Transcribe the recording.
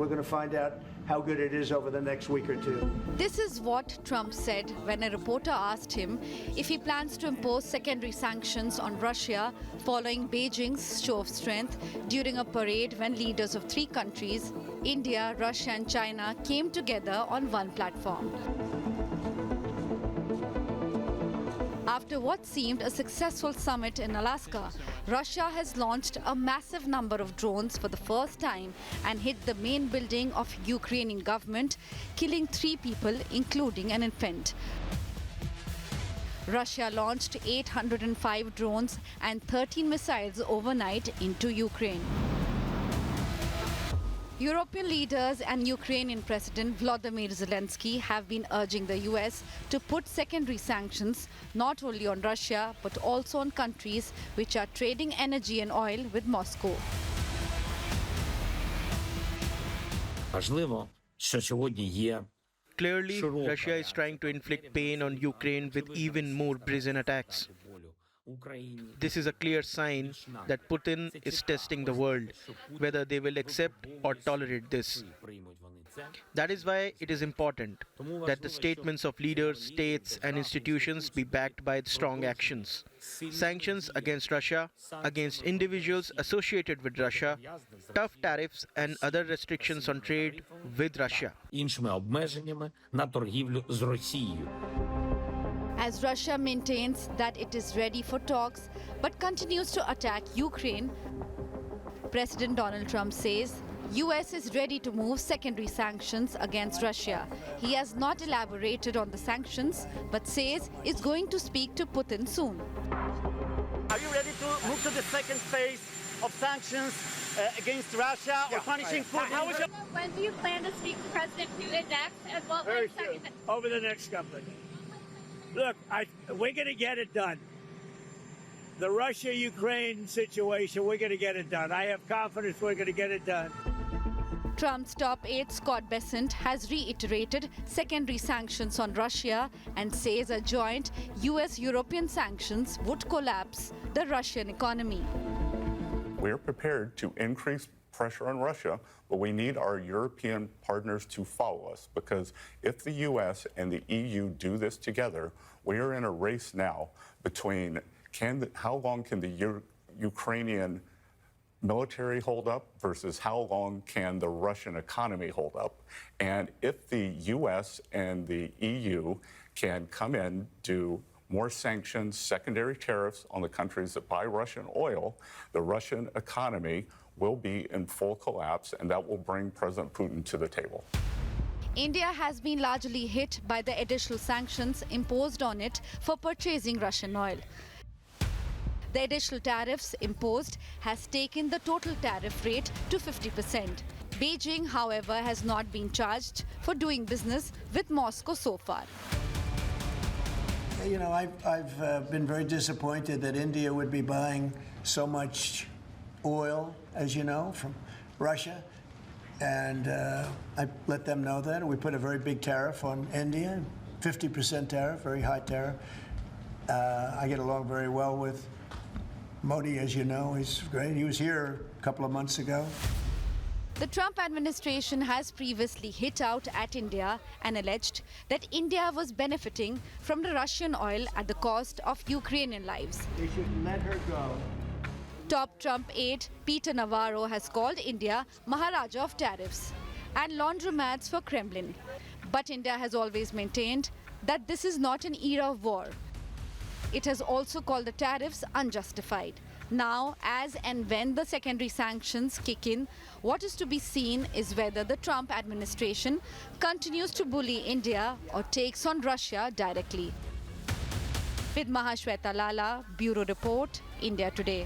we're going to find out how good it is over the next week or two. This is what Trump said when a reporter asked him if he plans to impose secondary sanctions on Russia following Beijing's show of strength during a parade when leaders of three countries, India, Russia and China, came together on one platform. After what seemed a successful summit in Alaska, Russia has launched a massive number of drones for the first time and hit the main building of Ukrainian government, killing 3 people, including an infant. Russia launched 805 drones and 13 missiles overnight into Ukraine. European leaders and Ukrainian President Vladimir Zelensky have been urging the US to put secondary sanctions not only on Russia but also on countries which are trading energy and oil with Moscow. Важливо, що сьогодні є. Clearly, Russia is trying to inflict pain on Ukraine with even more brazen attacks. This is a clear sign that Putin is testing the world, whether they will accept or tolerate this. That is why it is important that the statements of leaders, states, and institutions be backed by strong actions. Sanctions against Russia, against individuals associated with Russia, tough tariffs, and other restrictions on trade with Russia. Іншими обмеженнями на торгівлю з Росією. As Russia maintains that it is ready for talks but continues to attack Ukraine, President Donald Trump says US is ready to move secondary sanctions against Russia. He has not elaborated on the sanctions but says is going to speak to Putin soon. Are you ready to move to the second phase of sanctions against Russia or punishing Putin? When do you plan to speak to President Putin next, and what Very will soon. Over the next couple of days. Look, we're going to get it done. The Russia-Ukraine situation, we're going to get it done. I have confidence we're going to get it done. Trump's top aide Scott Bessent has reiterated secondary sanctions on Russia and says a joint US-European sanctions would collapse the Russian economy. We're prepared to increase pressure on Russia, but we need our European partners to follow us, because if the US and the EU do this together, we are in a race now between how long can the Ukrainian military hold up versus how long can the Russian economy hold up. And if the US and the EU can come in, do more sanctions, secondary tariffs on the countries that buy Russian oil, the Russian economy will be in full collapse, and that will bring President Putin to the table. India has been largely hit by the additional sanctions imposed on it for purchasing Russian oil. The additional tariffs imposed has taken the total tariff rate to 50%. Beijing, however, has not been charged for doing business with Moscow so far. You know, I've been very disappointed that India would be buying so much oil, as you know, from Russia. And I let them know that. We put a very big tariff on India, 50% tariff, very high tariff. I get along very well with Modi, as you know. He's great. He was here a couple of months ago. The Trump administration has previously hit out at India and alleged that India was benefiting from the Russian oil at the cost of Ukrainian lives. They should let her go. Top Trump aide Peter Navarro has called India Maharaja of tariffs and laundromats for Kremlin. But India has always maintained that this is not an era of war. It has also called the tariffs unjustified. Now, as and when the secondary sanctions kick in, what is to be seen is whether the Trump administration continues to bully India or takes on Russia directly. With Mahashweta Lala, Bureau Report, India Today.